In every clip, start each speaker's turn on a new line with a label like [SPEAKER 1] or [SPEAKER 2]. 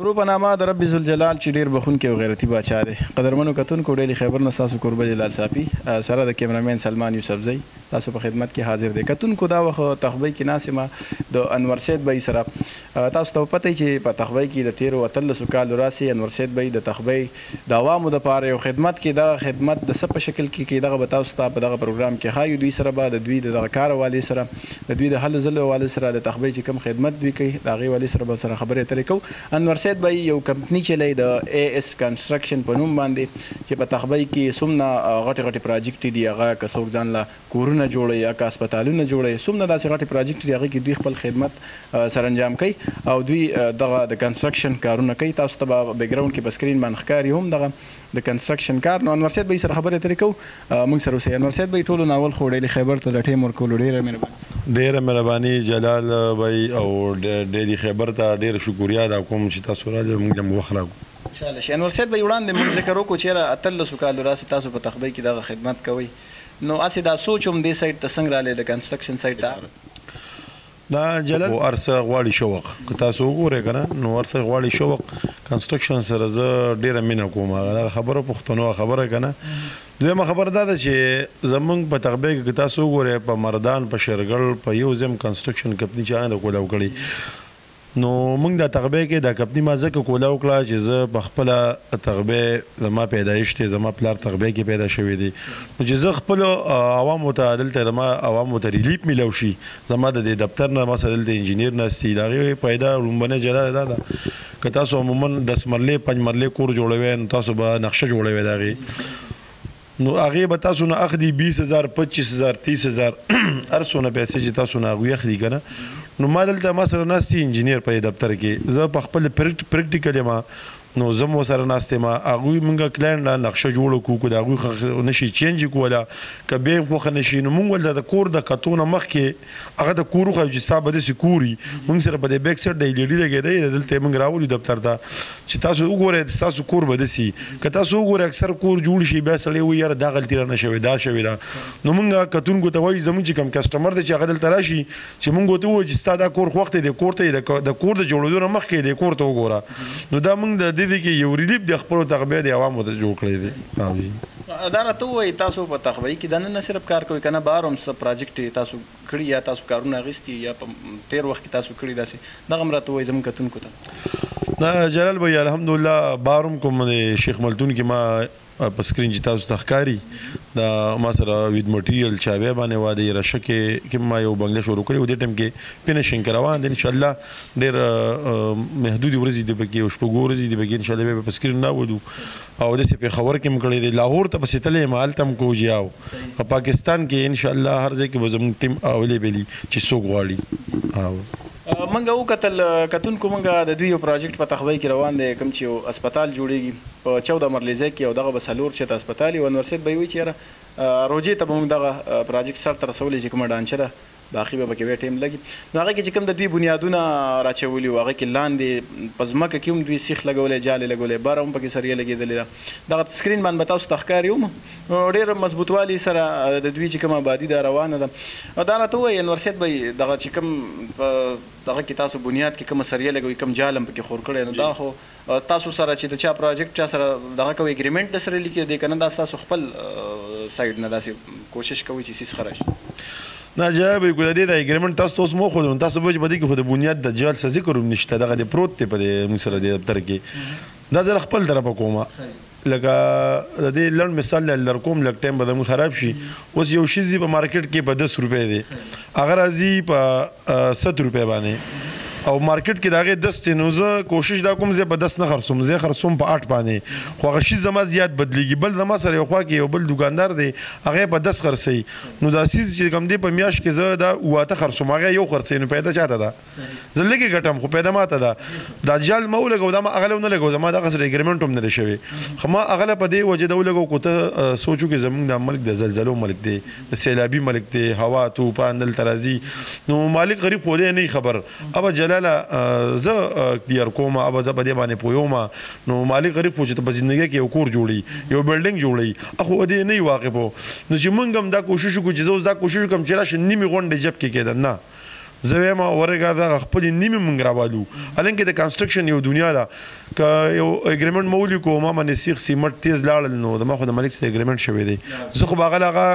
[SPEAKER 1] شروع په نامه د رب ذوالجلال چې ډېر بخونکی او غیرتي باچا دی. قدرمنو کتونکو ډیلی خیبر نه ستاسو کوربه جلال صافي سره د کیمرامین سلمان یوسفزی تاسو په خدمت کې حاضر دی. کتونکو دا وخت تخبی کې ناسې ما د انور سید بی سره تاسو ته پته چې په تخبی کې د 13 کالو راسي انور سید بی د تخبی د عوامو دپاره یو خدمت کې دغه خدمت د څه په شکل کې دغه به تاسو ته په دغه پروګرام کې ښایو. دوی سره به د دوی د دغه کار والي سره د دوی د هلو ځلو والي سره د تخبی چې کوم خدمت دوی کوي د هغې والي سره به سره خبرې اترې کوو. انور سید بی یو کمپنی چلی د AS کنسټرکشن په نوم باندې چې په تخبی کې څومره غټې غټې پراجیکټ دي هغه که څوک ځان له کورونه جوړوي یا که هسپتالونه جوړوي څومره داسې غټې پراجیکټ دي هغې کې دوی خپل خدمت سرانجام کوي او دوی دغه د کنسټرکشن کارونه کوي. تاسو ته به بیکګراوند کې په سکرین باندې ښکاري هم دغه د کنسټرکشن کار. نو انور سید بی سره خبرې اترې کوو. موږ سره اوسئ. انور سید بی ټولو ناول خو ډیلی خیبر ته د ټیم ورکولو ډېره مهرباني.
[SPEAKER 2] ډېره مهرباني جلال بی او ډیلی خیبر ته ډېر شکریا ادا کوم چې تاسو راځئ موږ له وخت راکړو.
[SPEAKER 1] انشاءالله شي. انور سید بی وړاندې موږ ذکر وکړو چېرې 13 کالو راسې تاسو په تخبی کې دغه خدمت کوئ. نو هسې دا سوچ هم دې سایډ ته څنګه رالی د کنسټرکشن سایډ ته
[SPEAKER 2] دا جلال ارڅه غواړي شوق که تاسو وګورئ که نه نو ارڅه غواړي شوق کنسټرکشن سره زه ډېره مینه کوم. هغه خبره پښتنو خبره که نه. دویمه خبره دا ده چې زمونږ په تخبی کې که تاسو وګورئ په مردان په شیرګل په یو ځم کنسټرکشن کمپني چې هغه د کولاو کړي نو موږ د تخبی کې دا کمپني ما ځکه کولاو کړه چې زه په خپله تخبی زما پیدایش دی زما پلار تخبی کې پیدا شوی دی نو چې زه خپلو عوامو ته دلته زما عوامو ته ریلیف میلو شي زما د دې دفتر نه ما سره دلته انجینیر ناست دي د هغې پیدا لومبنۍ جلا دا ده که تاسو عموما 10 مرلې 5 مرلې کور جوړوئ نو تاسو به نقشه جوړوئ د هغې نو هغې به تاسو نه اخلي 20,000 25,000 30,000 هر څونه پیسې چې تاسو نه هغوی اخلي که نه. نو ما دلته ما سره ناست دي انجینیر په دفتر کې زه په خپل پریکټیکل یم نو زه مو سره ناست یم هغوی مونږ کلاینټ له نقشه جوړه کړو که د هغوی نشي چینج کوله که بیا یې خوښه نشي نو مونږ ولته د کور د کتو نه مخکې هغه ته کور وښایو چې ستا به داسې کور وي. مونږ سره په دې بیک سایډ د LED لګېدی دلته یې مونږ راولو دفتر ته چې تاسو وګورئ ستاسو کور به داسې که تاسو وګورئ اکثر کور جوړ شي بیا سړی وایي یاره دا غلطي رانه شوې دا شوې ده. نو مونږ کتونکو ته وایو زموږ چې کوم کسټمر دی چې هغه دلته راشي چې مونږ ورته ووایو چې ستا دا کور خوښ دی د کور ته د کور د جوړېدو نه مخکې د کور ته وګوره. نو دا مونږ د دې کې یو ریلیف د خپلو تخبی د عوامو ته جوړ کړی دی.
[SPEAKER 1] دا راته ووایي تاسو په تخبی کې دننه صرف کار کوئ که نه بهر هم څه پراجیکټ تاسو کړي یا تاسو کارونه اخیستي یا په تیر وخت کې تاسو کړي داسې دغه هم راته ووایي زموږ کتونکو ته.
[SPEAKER 2] نه جلال بھائی الحمدلله بهر هم کوم د شیخ ملتون کې ما په سکرین چې تاسو ته ښکاري دا ما سره وید مټیریل چابې باندې وا د رشه کې ما یو بنګله شروع کړی و دې ټایم کې فینیشنګ روان دی انشاءالله ډېر محدودې ورځې دي پکې او شپږو ورځې دي پکې انشاءالله بیا په سکرین راوړو او داسې پېښور کې هم کړی دی لاهور ته پسې تللی یم هلته هم کوو جیاو په پاکستان کې انشاءالله هر ځای کې به زموږ ټیم اویلیبل وي چې څوک غواړي.
[SPEAKER 1] منګه وکتل کتونکو منګه د دوی یو پراجیکټ په تخبی کې روان دی کوم چې یو هسپتال جوړیږي په 14 مرلې ځای کې او دغه به څلور چېرته هسپتال وي. انور سید بی وایي چې یاره روجې ته به موږ دغه پراجیکټ سر ته رسولی چې کومه ډانچه ده باقي به پکې بیا ټیم لګي. نو هغې کې چې کوم د دوی بنیادونه راچولي وو هغې کې لاندې په ځمکه کې هم دوی سیخ لګولی جالې لګولی بره هم پکې سریه لګېدلې ده. دغه سکرین باندې به تاسو ته ښکاري هم ډېر مضبوطوالي سره د دوی چې کومه آبادي ده روانه ده. دا راته ووایي انور سید بی دغه چې کوم دغه کې تاسو بنیاد کې کومه سریه لګوي کوم جال هم پکې خور کړی نو دا خو تاسو سره چې د چا پراجیکټ چا سره دغه کوي اګریمنټ در سره لیکي دی که نه دا ستاسو خپل سایډ نه داسې کوشش کوئ چې سیس ښه راشي.
[SPEAKER 2] نه جواب یې د دې د اګریمنټ تاسو ته اوس مو ښودو نو تاسو به چې په دې کې خو د بنیاد د جال څه ذکر هم نشته دغه د پروت دی په دې موږ سره د دفتر کې دا زه خپل طرفه کومه لکه د دې لنډ مثال لر کوم لږ ټایم به زموږ خراب شي. اوس یو شي په مارکیټ کې په 10 روپۍ دی هغه راځي په 7 روپۍ باندې او مارکیټ کې د هغې 10 دی نو زه کوشش دا کوم زه په 10 نه خرڅوم زه خرڅوم په 8 باندې خو هغه شي زما زیات بدلیږي. بل زما سره یو خوا کې یو بل دوکاندار دی هغې په 10 خرڅوي نو دا څیز چې کوم دی په میاشت کې زه دا 8 خرڅوم هغه یو خرڅوي نو پیدا چاته ده زه لږې ګټم خو پیدا ماته ده. دا جال ما ولګو دا ما هغه ونه لګو زما دغه سره اګریمنټ هم نه دی شوی خو ما هغه په دې وجه ده ولګو که ته سوچو کې زموږ دا ملک د زلزلو ملک دی د سیلابي ملک دی هوا طوفان دلته راځي نو مالک غریب خو دی نه خبر ابا جلاله زه کلیر کوم اب زه په دې باندې پوهوم نو مالک غریب خو چې په زندګۍ کې یو کور جوړي یو بلډینګ جوړي اخو دې نه واقف نو چې موږ هم دا کوشش وکړو چې زه اوس دا کوشش کوم چې راشي نیمې غونډې جب کې کېده نه زه وایم ورګه دا خپل نیمه مونږ راوالو الانکه د کنسټرکشن یو دنیا ده که یو اګریمنټ مولي کو ما باندې سیخ سیمټ تیز لاړل نو د ما خو د مالک سره اګریمنټ شوی دی زه خو باغه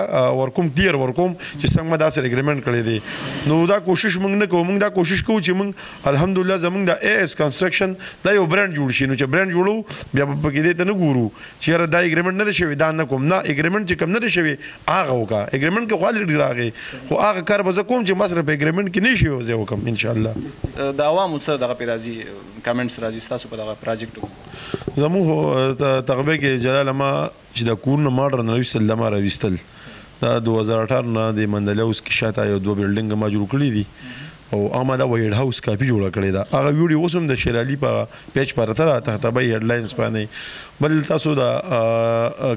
[SPEAKER 2] ورکوم کلیر ورکوم چې څنګه ما دا سره اګریمنټ کړی دی نو دا کوشش مونږ نه کوو مونږ دا کوشش کوو چې مونږ الحمدلله زمونږ د اے اس کنسټرکشن دا یو برانډ جوړ شي نو چې برانډ جوړو بیا په کې دې ته نه ګورو چې دا اګریمنټ نه شوی دا نه کوم نه اګریمنټ چې کم نه شوی هغه وکا اګریمنټ کې خو الریډي راغی خو هغه کار به زه کوم چې مصرف اګریمنټ کې نه شي زه وکم ان شاء الله
[SPEAKER 1] د عوامو څخه دغه پی راځي کمنټس راځي تاسو په دغه پروجیکټ
[SPEAKER 2] زموږ تغبه کې جلال ما چې د کورن ماډرن نوې سلمه راوستل دا 2018 نه د مندلیوس کې شاته یو دوه بلډینګ ما جوړ کړی دي او اماده وایډ هاوس کافي جوړ کړی دا هغه ویډیو اوس هم د شیرالي په پیج پر ته تبع هډلاینز باندې بل تاسو دا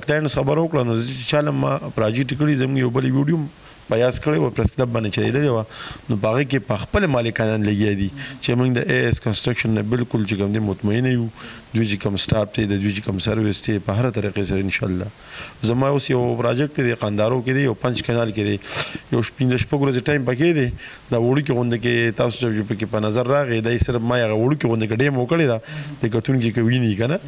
[SPEAKER 2] کلاینټس خبر وکړو نو چې چالم ما پروجیکټ کړی زموږ یو بل ویډیو بیاس کړی و پریس کلب باندې چلیدلی وه نو په هغې کې په خپل مالکانان لګیا دي چې موږ د اے اس کنسټرکشن نه بالکل چې کوم دی مطمئنه یو دوی چې کوم سټاف دی د دوی چې کوم سروس دی په هر طریقې سره انشاءالله زما اوس یو پروجیکټ دی قندارو کې دی یو پنج کانال کې دی یو 15 شپږ ورځې ټایم پکې دی دا وړوکې غونډه کې تاسو چې پکې په نظر راغی دی صرف ما هغه وړوکې غونډه کې ډیم وکړې ده د کتونکي کې ویني که نه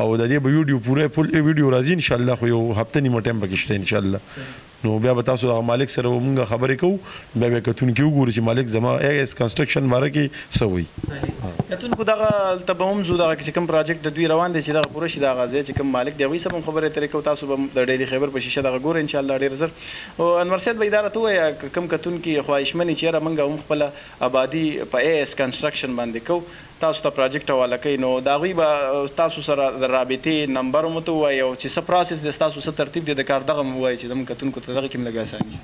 [SPEAKER 2] او د دې به ویډیو پوره فل ویډیو راځي انشاءالله خو یو هفته نیمه ټایم پکې شته انشاءالله نو بیا به تاسو د مالک سره مونږ خبرې کوو بیا به کتونکي وګورو چې مالک زما ایس کنسټرکشن باره کې څه وایي
[SPEAKER 1] کتونکو دغه هلته به هم ځو دغه چې کوم پروجیکټ د دوی روان دی چې دغه پوره شي د هغه ځای چې کوم مالک دی هغوی سره هم خبرې اترې کوو تاسو به د ډیلي خیبر په شیشه دغه ګوره انشاءالله ډېر زر او انور صاحب به اداره ته ووایه کوم کتونکي خواهشمن چې یاره موږ هم خپله آبادي په اے اس کنسټرکشن باندې کوو تاسو ته پروجیکټ حواله کوي نو د هغوی به تاسو سره د رابطې نمبر هم ورته ووایي او چې څه پروسس دی ستاسو څه ترتیب دی د کار دغه هم ووایي چې زموږ کتونکو ته دغه کې هم لږ اساني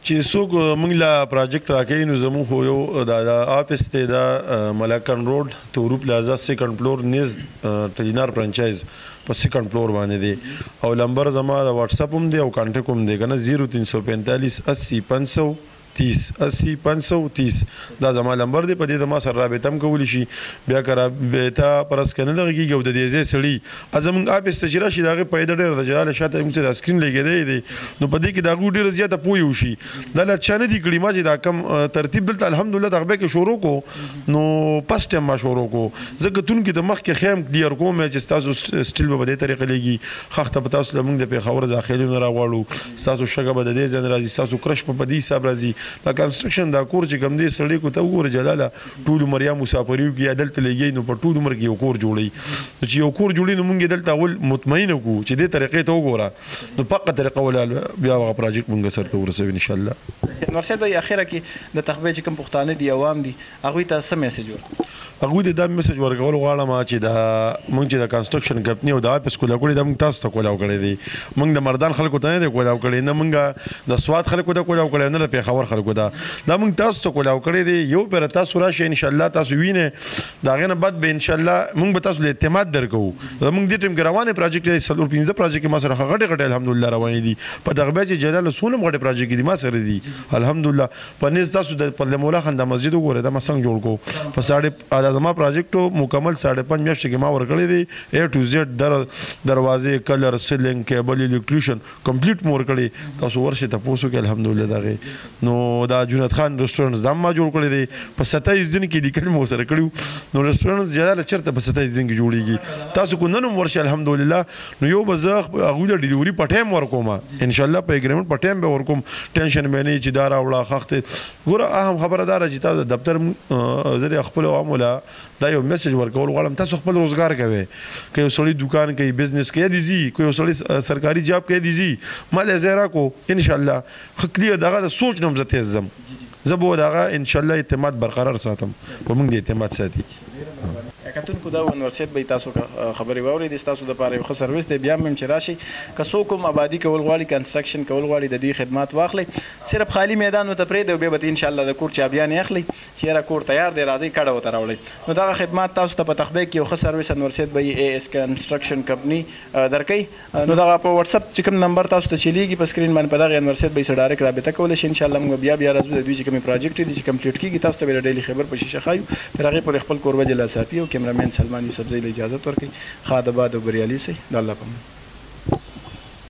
[SPEAKER 2] چې څوک موږ له پروجیکټ راکوي نو زموږ خو یو د آفس دی د ملاکن روډ تورو پلازا سیکنډ فلور نیز ټلینار فرانچایز په سیکنډ فلور باندې دی او نمبر زما د واتس اپ هم دی او کانټیکټ هم دی که نه 0345 80 530 80 530 دا زما نمبر دی په دې د ما سره رابطه هم کولی شي بیا که رابطه پرس که نه دغه کېږي او د دې ځای سړي زموږ آفس ته چې راشي د هغې پیدا ډېره د جلاله شاته موږ ته دا سکرین لګېدی دی نو په دې کې د هغوی ډېره زیاته پوه وشي دا لا چا نه دي کړي ما چې دا کم ترتیب دلته الحمدلله د هغې کې شروع کړو نو فسټ ټایم ما شروع کړو زه کتونکي د مخکې خیم کلیر کوم چې ستاسو سټیل به په دې طریقه لګي خښته به تاسو له موږ د پېښور داخلونه راغواړو ستاسو شګه به د دې ځای نه راځي ستاسو کرش به په دې حساب راځي دا کنسټرکشن دا کور چې کوم دی سړی کو ته وګوره جلاله ټول عمر یا مسافري وکړي یا دلته لګي نو په ټول عمر کې یو کور جوړوي نو چې یو کور جوړوي نو موږ دلته اول مطمئنه کړو چې دې طریقې ته وګوره نو په هغه طریقه ولا بیا هغه پروجیکټ موږ سره ورسوي انشاءالله
[SPEAKER 1] انور صاحب اخره کې د تخبې چې کوم پښتانه دي عوام دي هغوی ته څه میسج ورکړو
[SPEAKER 2] هغوی ته دا میسج ورکول غواړم چې دا موږ چې د کنسټرکشن کمپني او د آفس کولاو کړی دا موږ تاسو ته کولاو کړی دی موږ د مردان خلکو ته نه دی کولاو کړی نه موږ د سوات خلکو ته کولاو کړی نه د پېښور خلکو ته دا موږ تاسو ته کولاو کړی دی یو پیر تاسو راشئ انشاءالله تاسو وینئ د هغې نه بعد به انشاءالله موږ به تاسو له اعتماد درکوو زموږ دې ټیم کې روانې پروجیکټ دی 4-5 پروجیکټ کې ما سره غټې غټې الحمدلله روانې دي په دغه بیا چې جلال څونه غټې پروجیکټ دي ما سره دي الحمدلله په نس تاسو د پرله مولا خان د مسجد وګورئ دا ما څنګه جوړ کړو په ساړه زما پروجیکټ مکمل 5.5 میاشتې کې ما ورکړی دی اے ټو زیډ دروازې کلر سیلینګ کیبل الیکټریشن کمپلیټ مو ورکړی تاسو ورشئ تپوس وکړئ الحمدلله د هغې نو دا جنید خان رسټورنټس دا هم ما جوړ کړی دی په 27 دن کې لیکل مو سره کړي نو رسټورنټس جلاله چېرته په 27 دن کې جوړېږي تاسو کو نن هم ورشئ الحمدلله نو یو به زه هغوی د ډیلیوري په ټایم ورکوم انشاءالله په اګریمنټ په ټایم به ورکوم ټینشن به نه وي چې دا راوړه خښتې ګوره اهم خبره دا ده چې تاسو د دفتر زه د خپلو عوامو له دا یو میسج ورکول غواړم تاسو خپل روزګار کوئ که یو سړی دکان کوي بزنس کوي دی زی که یو سړی سرکاري جاب کوي دی زی مال یې ځای راکړو انشاءالله ښه کلیر دغه د سوچ نه هم زه تیز ځم زه به دغه انشاءالله اعتماد برقرار ساتم په موږ د اعتماد ساتي
[SPEAKER 1] کتونکو دا انور صاحب به تاسو خبرې واورېدې ستاسو دپاره یو ښه سروس دی بیا هم چې راشئ که څوک هم آبادي کول غواړي کنسټرکشن کول غواړي د دوی خدمات واخلئ صرف خالي میدان ورته پرېږدئ او بیا به انشاءالله د کور چابیانې اخلئ چې یاره کور تیار دی راځئ کډه ورته راوړئ نو دغه خدمات تاسو ته په تخبې کې یو ښه سروس انور صاحب به یې اے اس کنسټرکشن کمپني درکوي نو دغه په واتس اپ چې کوم نمبر تاسو ته چلیږي په سکرین باندې په دغه انور صاحب به یې سره ډایرکټ رابطه کولی شي انشاءالله موږ بیا راځو د دوی چې کومې پروجیکټ دي چې کمپلیټ کېږي تاسو ته به د ډیلي خبر په شیشه ښایو تر هغې پورې خپل کوربه جلال صافي او کیمرامین سلمان یوسفزی له اجازت ورکوي ښه د باد او بریالي اوسئ د الله په امان